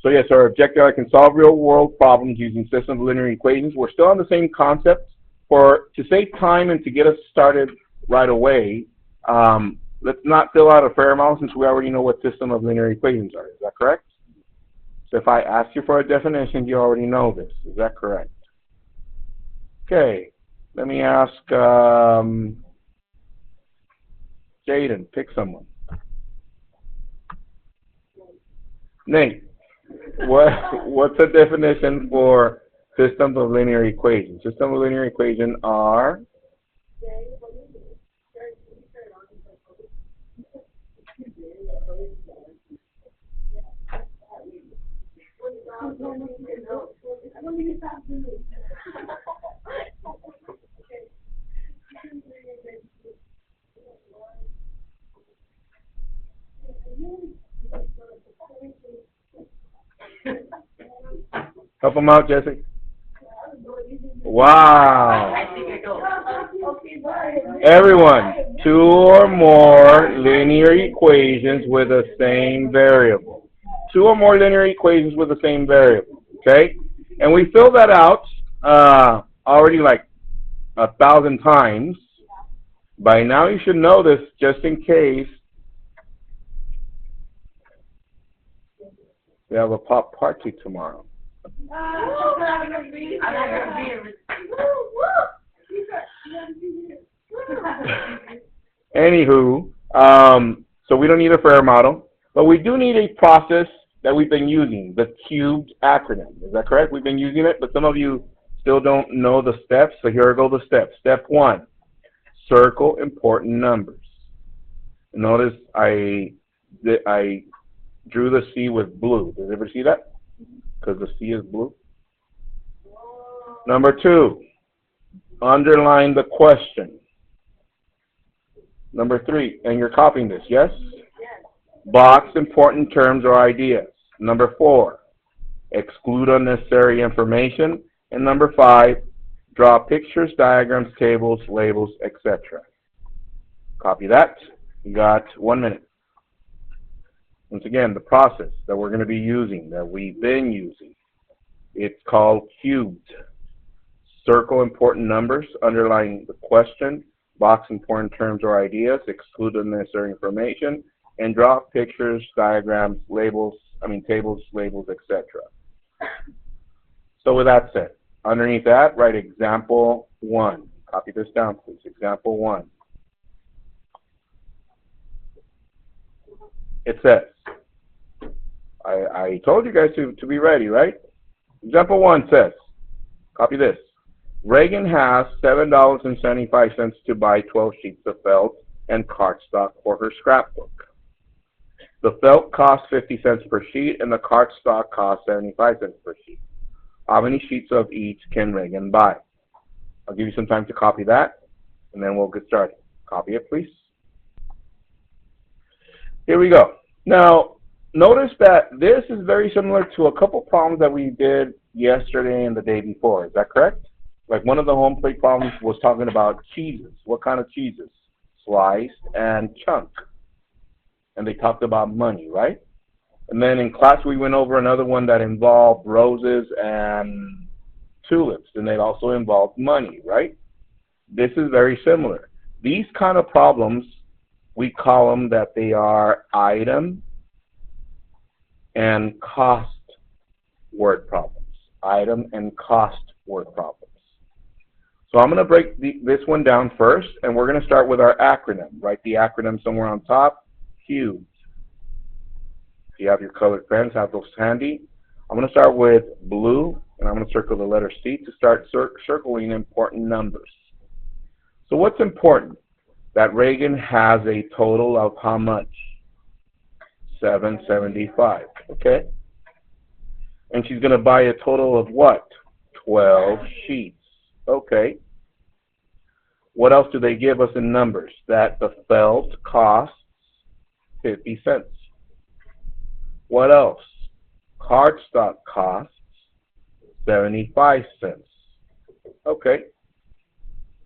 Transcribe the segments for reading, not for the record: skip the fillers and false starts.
So yes, our objective, I can solve real-world problems using systems of linear equations. We're still on the same concept. To save time and to get us started right away, let's not fill out a fair amount since we already know what system of linear equations are. Is that correct? So if I ask you for a definition, you already know this. Is that correct? Okay. Let me ask Jaden. Pick someone. Nate. What's the definition for systems of linear equations? Systems of linear equations are help them out, Jesse. Wow. Everyone, two or more linear equations with the same variable. Two or more linear equations with the same variable. Okay? And we fill that out already like 1,000 times. By now you should know this just in case we have a pop party tomorrow. Anywho, so we don't need a fair model, but we do need a process that we've been using, the cubed acronym. Is that correct? We've been using it, but some of you still don't know the steps, so here go the steps. Step 1, circle important numbers. Notice I drew the C with blue. Did you ever see that? Because the C is blue. Number 2, underline the question. Number 3, and you're copying this, yes? Box important terms or ideas. Number 4, exclude unnecessary information. And number 5, draw pictures, diagrams, tables, labels, etc. Copy that. You got 1 minute. Once again, the process that we're going to be using, that we've been using, it's called cubed. Circle important numbers, underline the question, box important terms or ideas, exclude unnecessary information, and draw pictures, diagrams, tables, labels, etc. So with that said, underneath that, write example 1. Copy this down, please. Example 1. It says, I told you guys to be ready, right? Example 1 says, copy this. Reagan has $7.75 to buy 12 sheets of felt and cardstock for her scrapbook. The felt costs 50 cents per sheet and the cardstock costs 75 cents per sheet. How many sheets of each can Reagan buy? I'll give you some time to copy that, and then we'll get started. Copy it, please. Here we go. Now, notice that this is very similar to a couple problems that we did yesterday and the day before. Is that correct? Like one of the home plate problems was talking about cheeses. What kind of cheeses? Sliced and chunk. And they talked about money, right? And then in class we went over another one that involved roses and tulips, and it also involved money, right? This is very similar. These kind of problems, we call them that they are item and cost word problems. Item and cost word problems. So I'm going to break this one down first, and we're going to start with our acronym. Write the acronym somewhere on top. Cubed. If you have your colored pens, have those handy. I'm going to start with blue, and I'm going to circle the letter C to start circling important numbers. So what's important? That Reagan has a total of how much? 775. Okay? And she's going to buy a total of what? 12 sheets. Okay. What else do they give us in numbers? That the felt costs 50 cents. What else? Cardstock costs 75 cents. Okay.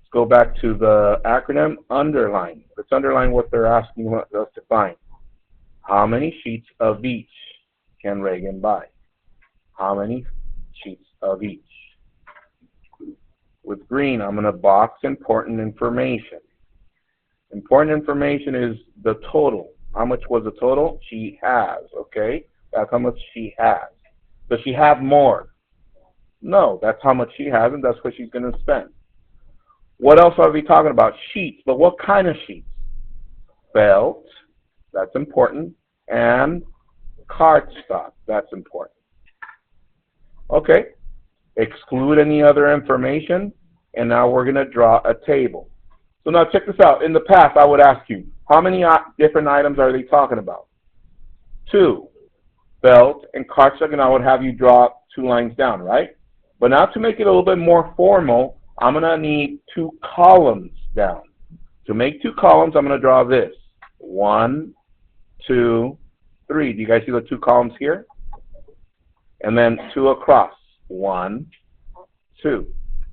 Let's go back to the acronym underline. Let's underline what they're asking us to find. How many sheets of each can Reagan buy? How many sheets of each? With green, I'm going to box important information. Important information is the total. How much was the total? She has, okay? That's how much she has. Does she have more? No, that's how much she has, and that's what she's going to spend. What else are we talking about? Sheets, but what kind of sheets? Felt, that's important, and cardstock, that's important. Okay, exclude any other information, and now we're going to draw a table. So now check this out. In the past, I would ask you, how many different items are they talking about? 2. Felt and cardstock, and I would have you draw 2 lines down, right? But now to make it a little bit more formal, I'm going to need 2 columns down. To make 2 columns, I'm going to draw this. 1, 2, 3. Do you guys see the 2 columns here? And then 2 across. 1, 2.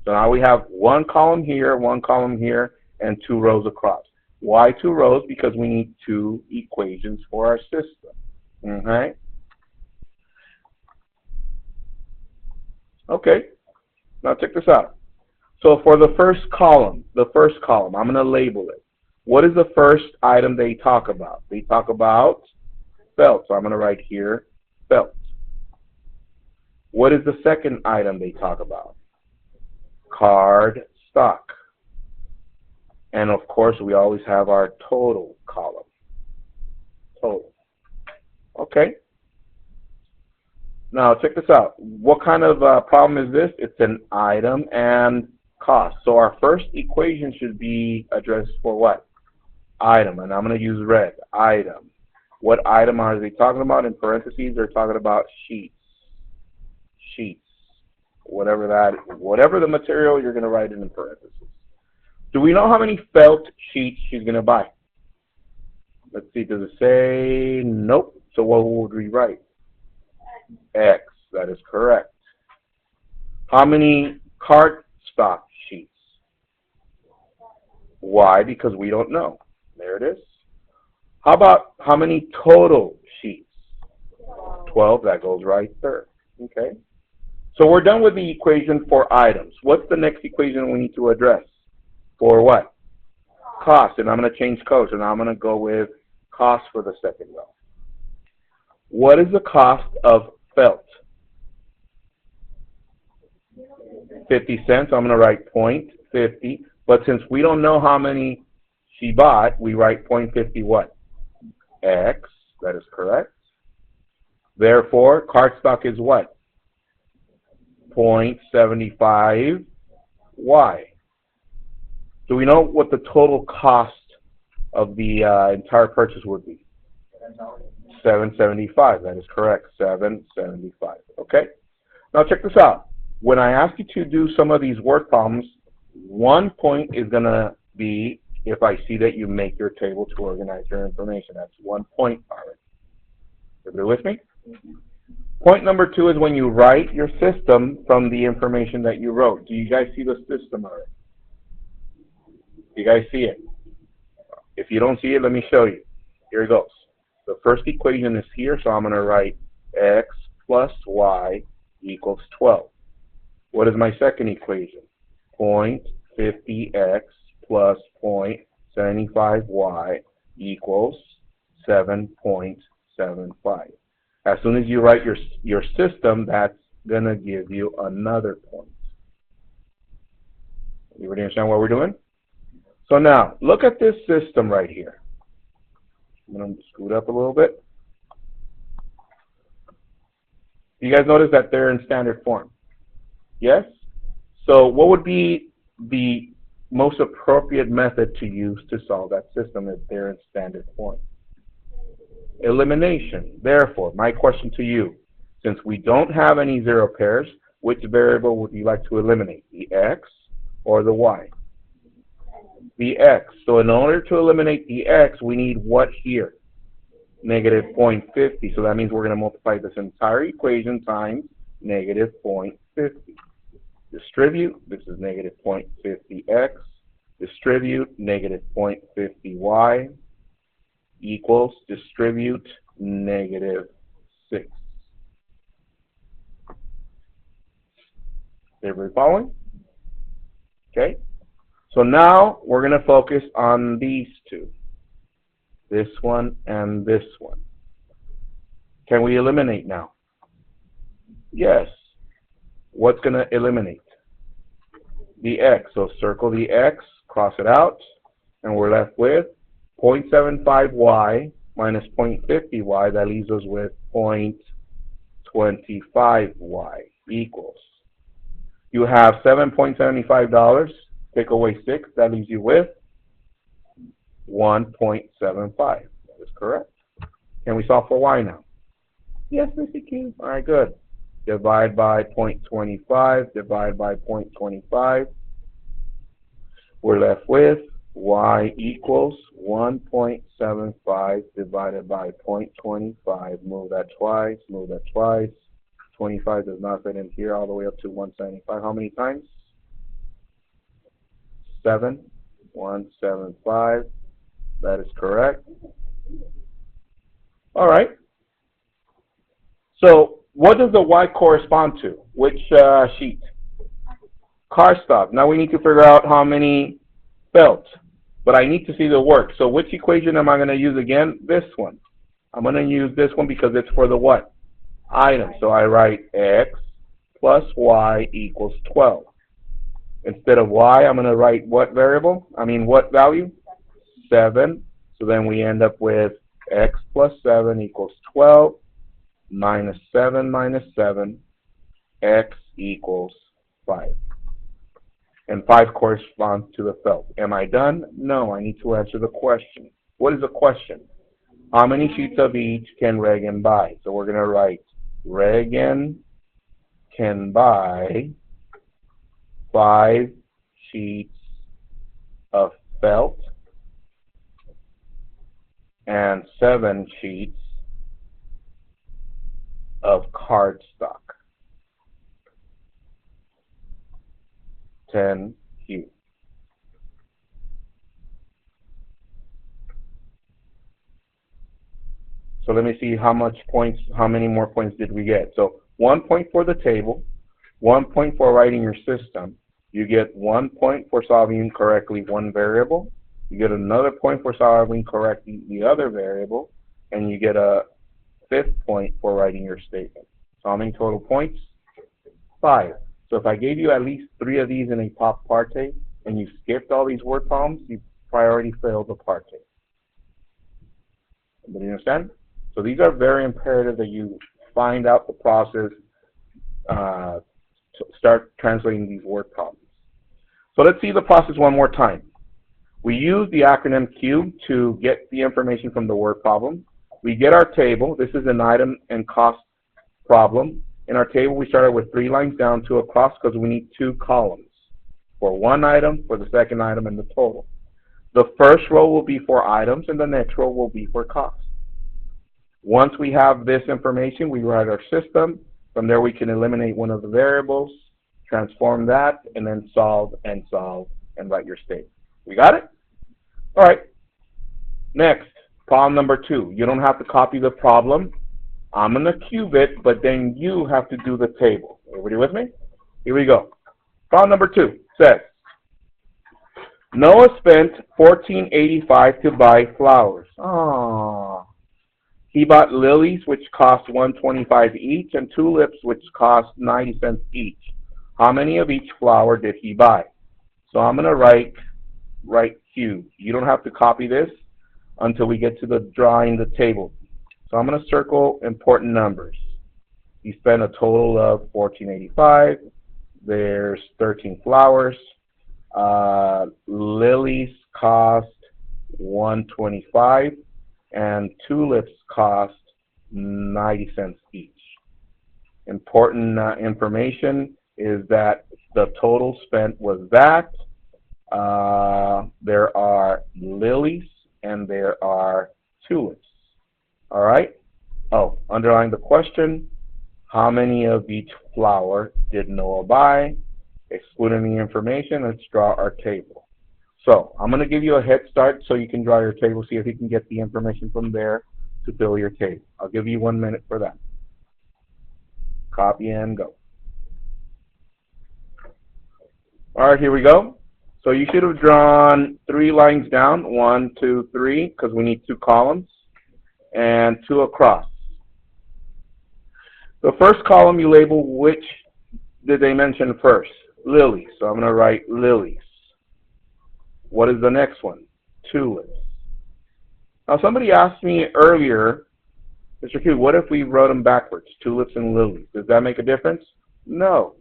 So now we have 1 column here, 1 column here, and 2 rows across. Why 2 rows? Because we need 2 equations for our system. Okay? Okay. Now check this out. So for the first column, I'm going to label it. What is the first item they talk about? They talk about felt. So I'm going to write here felt. What is the second item they talk about? Card stock. And of course, we always have our total column. Total. Okay. Now, check this out. What kind of problem is this? It's an item and cost. So our first equation should be addressed for what? Item. And I'm going to use red. Item. What item are they talking about? In parentheses, they're talking about sheets. Sheets. Whatever the material, you're going to write it in parentheses. Do we know how many felt sheets she's going to buy? Let's see. Does it say? Nope. So what would we write? X. That is correct. How many cardstock sheets? Y, because we don't know. There it is. How about how many total sheets? 12. That goes right there. Okay. So we're done with the equation for items. What's the next equation we need to address? For what? Cost. And I'm going to change code. So now I'm going to go with cost for the second row. What is the cost of felt? 50 cents. I'm going to write 0.50. But since we don't know how many she bought, we write 0.50 what? X. That is correct. Therefore, cardstock is what? 0.75 Y. Do we know what the total cost of the entire purchase would be? $7.75. That is correct. $7.75. Okay. Now check this out. When I ask you to do some of these word problems, 1 point is going to be if I see that you make your table to organize your information. That's 1 point already. Everybody with me? Point number 2 is when you write your system from the information that you wrote. Do you guys see the system already? Do you guys see it? If you don't see it, let me show you. Here it goes. The first equation is here, so I'm going to write x plus y equals 12. What is my second equation? 0.50x plus 0.75y equals 7.75. As soon as you write your system, that's going to give you another point. Everybody understand what we're doing? So now, look at this system right here. I'm going to scoot up a little bit. You guys notice that they're in standard form? Yes? So what would be the most appropriate method to use to solve that system if they're in standard form? Elimination. Therefore, my question to you, since we don't have any zero pairs, which variable would you like to eliminate, the x or the y? The x. So in order to eliminate the x, we need what here? Negative 0.50. So that means we're going to multiply this entire equation times negative 0.50. Distribute. This is negative 0.50x. Distribute negative 0.50y equals distribute negative 6. Everybody following? Okay. So now we're going to focus on these two. This one and this one. Can we eliminate now? Yes. What's going to eliminate? The x. So circle the x, cross it out, and we're left with 0.75y minus 0.50y. That leaves us with 0.25y equals. You have $7.75. Take away 6. That leaves you with 1.75. That is correct. Can we solve for y now? Yes, Mr. Q. All right, good. Divide by 0.25. Divide by 0.25. We're left with y equals 1.75 divided by 0.25. Move that twice. Move that twice. 25 does not fit in here all the way up to 175. How many times? 7. 175. That is correct. All right. So what does the y correspond to? Which sheet? Car stock. Now we need to figure out how many felt. But I need to see the work. So which equation am I going to use again? This one. I'm going to use this one because it's for the what? Item. So I write x plus y equals 12. Instead of y, I'm going to write what variable? What value? 7. So then we end up with x plus 7 equals 12 minus 7 minus 7. X equals 5. And 5 corresponds to the felt. Am I done? No, I need to answer the question. What is the question? How many sheets of each can Reagan buy? So we're going to write Reagan can buy 5 sheets of felt and 7 sheets of cardstock. 10Q. So let me see how many more points did we get. So 1 point for the table, 1 point for writing your system. You get 1 point for solving correctly one variable. You get another point for solving correctly the other variable. And you get a 5th point for writing your statement. So how many total points? 5. So if I gave you at least 3 of these in a pop parte and you skipped all these word problems, you priority failed the parte. Everybody understand? So these are very imperative that you find out the process to start translating these word problems. So let's see the process one more time. We use the acronym Q to get the information from the word problem. We get our table. This is an item and cost problem. In our table, we started with 3 lines down to a cost because we need 2 columns. For one item, for the second item, and the total. The first row will be for items, and the next row will be for cost. Once we have this information, we write our system. From there, we can eliminate one of the variables, transform that, and then solve, and write your statement. We got it? All right. Next, problem number 2. You don't have to copy the problem. I'm going to cube it, but then you have to do the table. Everybody with me? Here we go. Problem number 2 says, Noah spent $14.85 to buy flowers. Aww. He bought lilies, which cost $1.25 each, and tulips, which cost 90 cents each. How many of each flower did he buy? So I'm going to write Q. You don't have to copy this until we get to the drawing the table. So I'm going to circle important numbers. He spent a total of $14.85. There's 13 flowers. Lilies cost $1.25. And tulips cost 90 cents each. Important information is that the total spent was that. There are lilies and there are tulips. All right? Oh, underline the question. How many of each flower did Noah buy? Excluding the information, let's draw our table. So I'm going to give you a head start so you can draw your table, see if you can get the information from there to fill your table. I'll give you 1 minute for that. Copy and go. All right, here we go. So you should have drawn 3 lines down, 1, 2, 3, because we need 2 columns, and 2 across. The first column you label which did they mention first? Lilies. So I'm going to write lilies. What is the next one? Tulips. Now somebody asked me earlier, Mr. Q, what if we wrote them backwards? Tulips and lilies. Does that make a difference? No.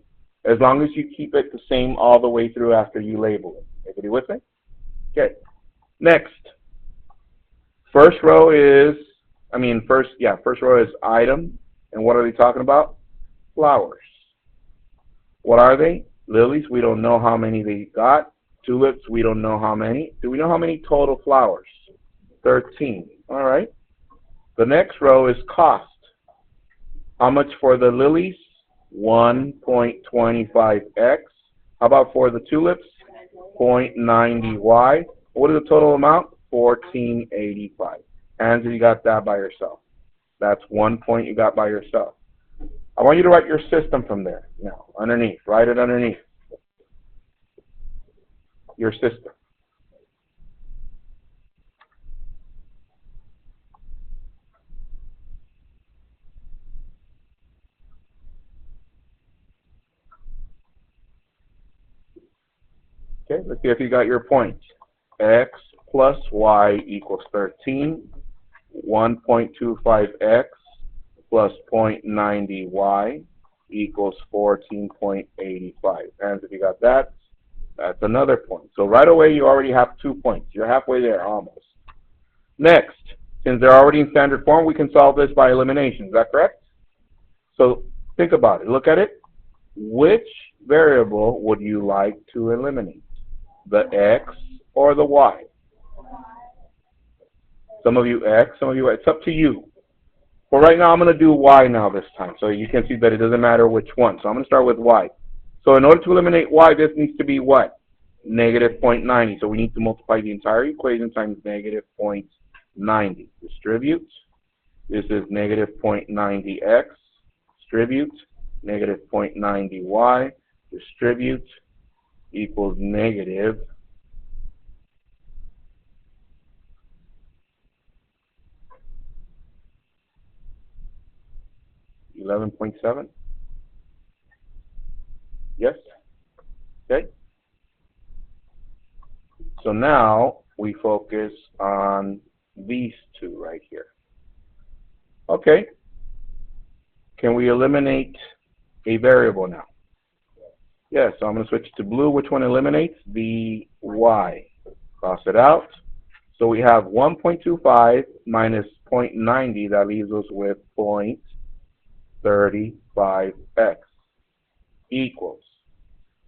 As long as you keep it the same all the way through after you label it. Everybody with me? Okay. Next. First row is item. And what are they talking about? Flowers. What are they? Lilies, we don't know how many they got. Tulips, we don't know how many. Do we know how many total flowers? 13. All right. The next row is cost. How much for the lilies? 1.25x. How about for the tulips? 0.90y. What is the total amount? 1485. Hands, you got that by yourself. That's 1 point you got by yourself. I want you to write your system from there. Now, underneath. Write it underneath. Your system. Okay, let's see if you got your points. X plus y equals 13. 1.25x plus 0.90y equals 14.85. And if you got that, that's another point. So right away, you already have 2 points. You're halfway there, almost. Next, since they're already in standard form, we can solve this by elimination. Is that correct? So think about it. Look at it. Which variable would you like to eliminate? The x or the y? Some of you x, some of you y. It's up to you. But right now, I'm going to do y now this time. So you can see that it doesn't matter which one. So I'm going to start with y. So in order to eliminate y, this needs to be what? Negative 0.90. So we need to multiply the entire equation times negative 0.90. Distribute. This is negative 0.90x. Distribute. Negative 0.90y. Distribute. Equals negative 11.7. Yes? Okay. So now we focus on these two right here. Okay. Can we eliminate a variable now? Yes, so I'm going to switch to blue. Which one eliminates? The y. Cross it out. So we have 1.25 minus 0.90. That leaves us with 0.35x equals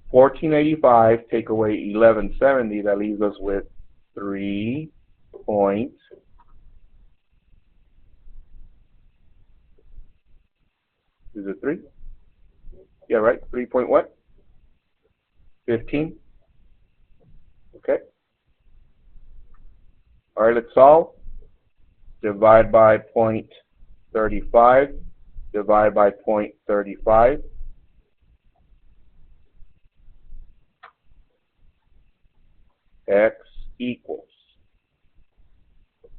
1485 take away 1170. That leaves us with 3 point. Is it 3? Yeah, right. 3 point what? 15. Okay. All right, let's solve. Divide by 0.35. Divide by 0.35. X equals. If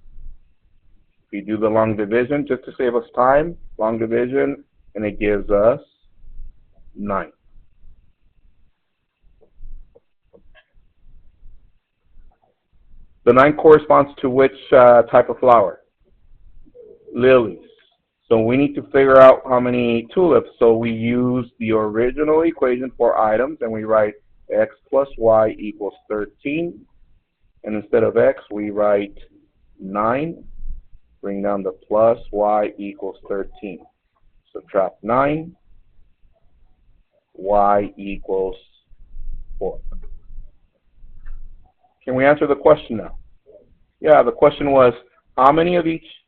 you do the long division, just to save us time, long division, and it gives us 9. The 9 corresponds to which type of flower? Lilies. So we need to figure out how many tulips. So we use the original equation for items, and we write x plus y equals 13. And instead of x, we write 9. Bring down the plus y equals 13. Subtract 9. Y equals 4. Can we answer the question now? Yeah, the question was, how many of each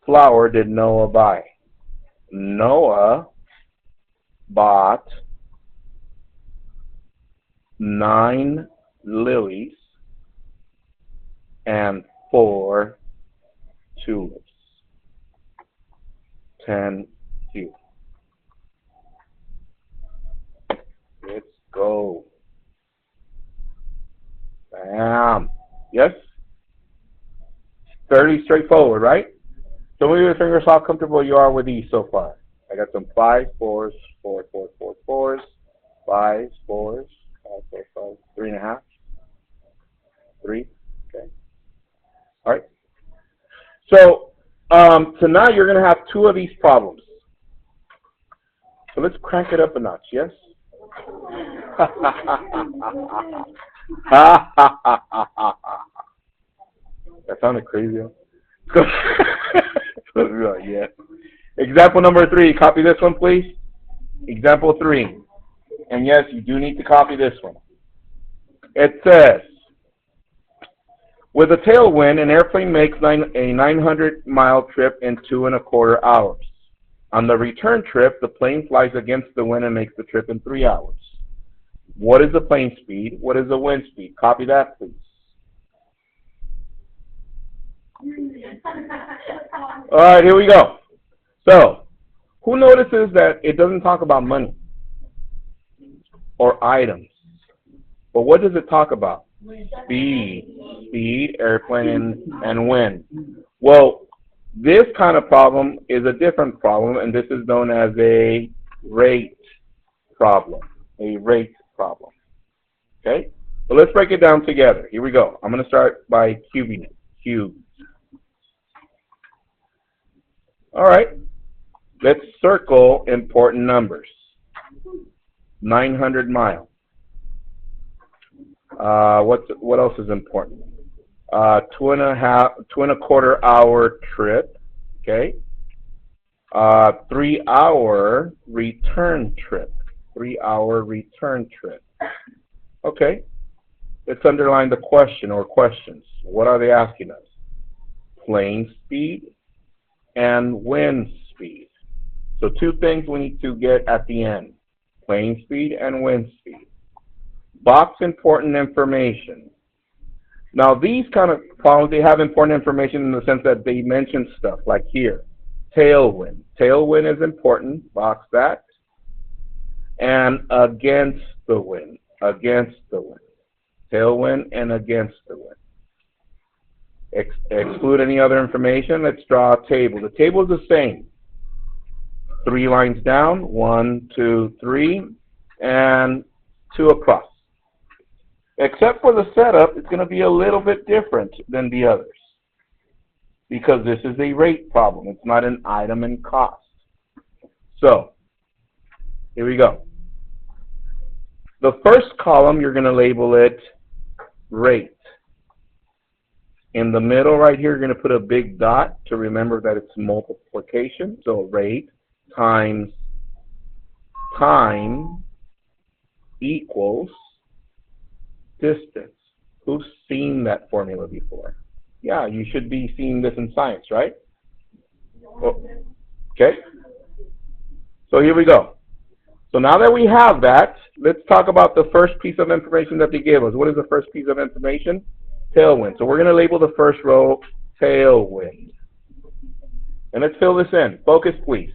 flower did Noah buy? Noah bought 9 lilies and 4 tulips. 10 here. Let's go. Fairly straightforward, right? So move your fingers how comfortable you are with these so far. I got some 5, 4s, 4, 4, 4, 4s, 5s, 4s, 5, 4, 5, 3.5, 3. Okay. All right. So tonight you're going to have 2 of these problems. So let's crank it up a notch, yes? That sounded crazy. Yeah. Example number 3. Copy this one, please. Example 3. And yes, you do need to copy this one. It says, with a tailwind, an airplane makes a 900-mile trip in 2.25 hours. On the return trip, the plane flies against the wind and makes the trip in 3 hours. What is the plane speed? What is the wind speed? Copy that, please. All right, here we go. So, who notices that it doesn't talk about money or items? But what does it talk about? Speed, airplane, and wind. Well, this kind of problem is a different problem, and this is known as a rate problem. A rate problem. Okay? So let's break it down together. Here we go. I'm going to start by cubing it. Cube. All right. Let's circle important numbers. 900 miles. What else is important? 2.25 hour trip. Okay. 3 hour return trip. 3 hour return trip. Okay. Let's underline the question or questions. What are they asking us? Plane speed and wind speed. So 2 things we need to get at the end. Plane speed and wind speed. Box important information. Now these kind of problems, they have important information in the sense that they mention stuff like here. Tailwind. Tailwind is important. Box that. And against the wind. Against the wind. Tailwind and against the wind. Exclude any other information. Let's draw a table. The table is the same. 3 lines down. 1, 2, 3. And 2 across. Except for the setup, it's going to be a little bit different than the others. Because this is a rate problem. It's not an item and cost. So, here we go. The first column, you're going to label it rate. In the middle right here, you're going to put a big dot to remember that it's multiplication. So rate times time equals distance. Who's seen that formula before? Yeah, you should be seeing this in science, right? Oh, okay. So here we go. So now that we have that, let's talk about the first piece of information that they gave us. What is the first piece of information? Tailwind. So we're going to label the first row tailwind. And let's fill this in. Focus, please.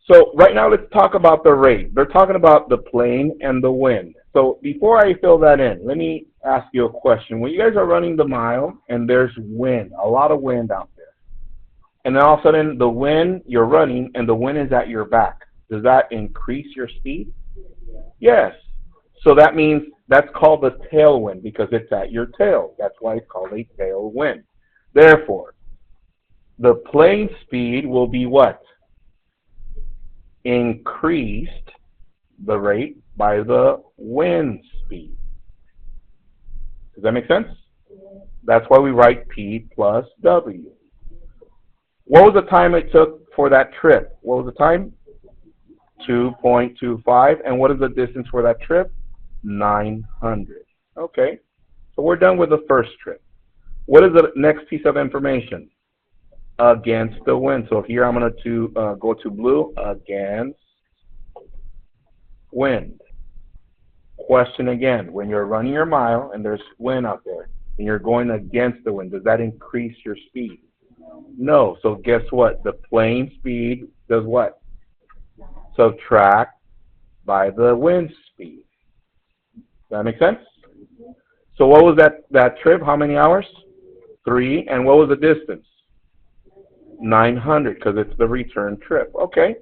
So right now let's talk about the rate. They're talking about the plane and the wind. So before I fill that in, let me ask you a question. When you guys are running the mile and there's wind, a lot of wind out there, and then all of a sudden the wind, you're running and the wind is at your back, does that increase your speed? Yes. So that means that's called the tailwind because it's at your tail. That's why it's called a tailwind. Therefore, the plane speed will be what? Increased the rate by the wind speed. Does that make sense? That's why we write P plus W. What was the time it took for that trip? What was the time? 2.25. And what is the distance for that trip? 900. Okay. So we're done with the first trip. What is the next piece of information? Against the wind. So here I'm going to go to blue. Against wind. Question again. When you're running your mile and there's wind out there and you're going against the wind, does that increase your speed? No. So guess what? The plane speed does what? Subtract by the wind speed. Does that make sense? So what was that trip? How many hours? 3, and what was the distance? 900, because it's the return trip. Okay.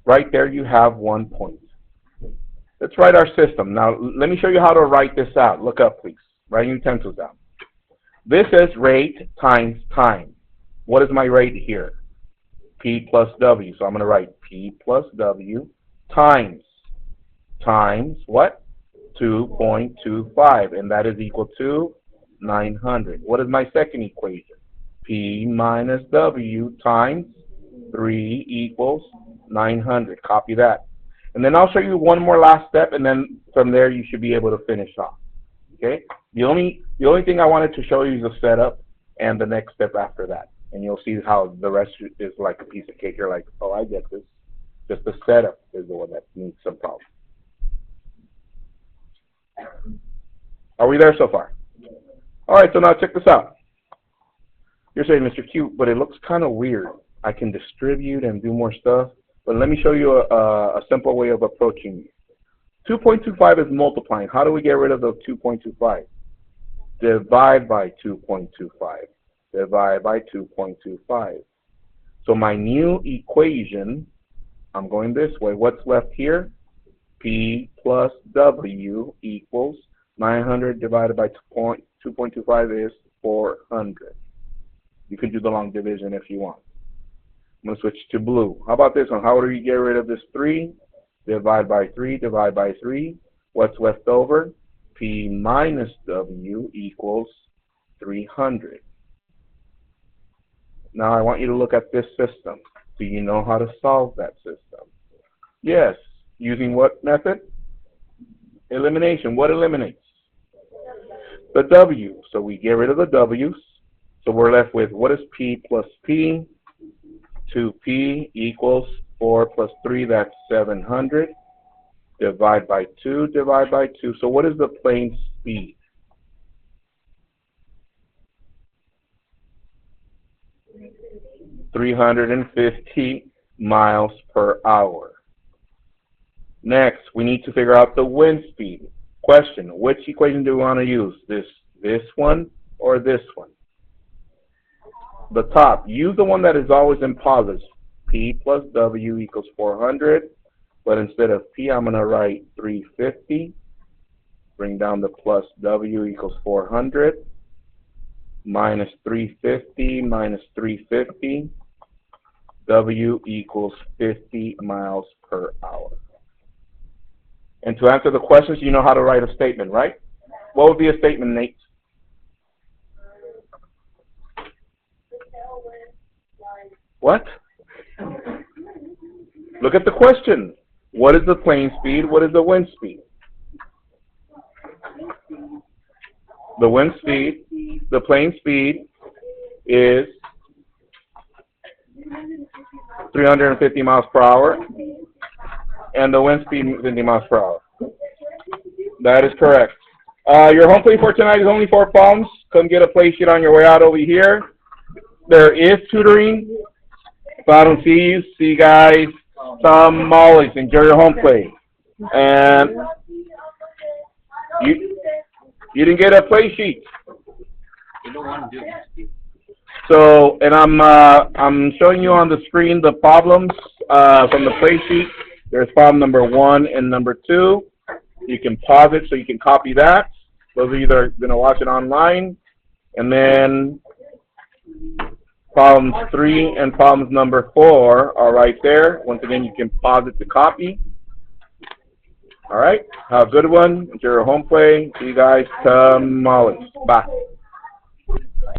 Right there you have 1 point. Let's write our system. Now, let me show you how to write this out. Look up, please. Write your utensils down. This is rate times time. What is my rate here? P plus W. So I'm going to write P plus W times what? 2.25, and that is equal to 900. What is my second equation? P minus W times 3 equals 900. Copy that. And then I'll show you one more last step, and then from there you should be able to finish off. Okay? The only thing I wanted to show you is the setup and the next step after that. And you'll see how the rest is like a piece of cake. You're like, oh, I get this. Just the setup is the one that needs some problems. Are we there so far? All right, so now check this out. You're saying, Mr. Q, but it looks kind of weird. I can distribute and do more stuff, but let me show you a simple way of approaching it. 2.25 is multiplying. How do we get rid of the 2.25? Divide by 2.25. Divide by 2.25. So my new equation, I'm going this way. What's left here? P plus W equals 900 divided by 2.25 is 400. You can do the long division if you want. I'm going to switch to blue. How about this one? How do you get rid of this 3? Divide by 3, divide by 3. What's left over? P minus W equals 300. Now I want you to look at this system. Do you know how to solve that system? Yes. Using what method? Elimination. What eliminates? The W. So we get rid of the W's. So we're left with, what is P plus P? 2P equals 4 plus 3, that's 700. Divide by 2, divide by 2. So what is the plane speed? (350 miles per hour). Next, we need to figure out the wind speed. Question, which equation do we want to use? This one or this one? The top. Use the one that is always in positives. P plus W equals 400. But instead of P, I'm going to write 350. Bring down the plus W equals 400. Minus 350 minus 350. W equals 50 miles per hour. And to answer the questions, you know how to write a statement, right? What would be a statement, Nate? What? Look at the question. What is the plane speed? What is the wind speed? The wind speed, the plane speed is 350 miles per hour, and the wind speed 50 miles per hour. That is correct. Your home plate for tonight is only 4 pounds. Come get a play sheet on your way out over here. There is tutoring. If I don't see you, see you guys. Some mollies. Enjoy your home play. And you didn't get a play sheet. You don't want to do it. So, and I'm showing you on the screen the problems from the play sheet. There's problem number 1 and number 2. You can pause it so you can copy that. Those of you that are going to watch it online. And then problems 3 and problems number 4 are right there. Once again, you can pause it to copy. All right. Have a good one. Enjoy your home play. See you guys tomorrow. Bye.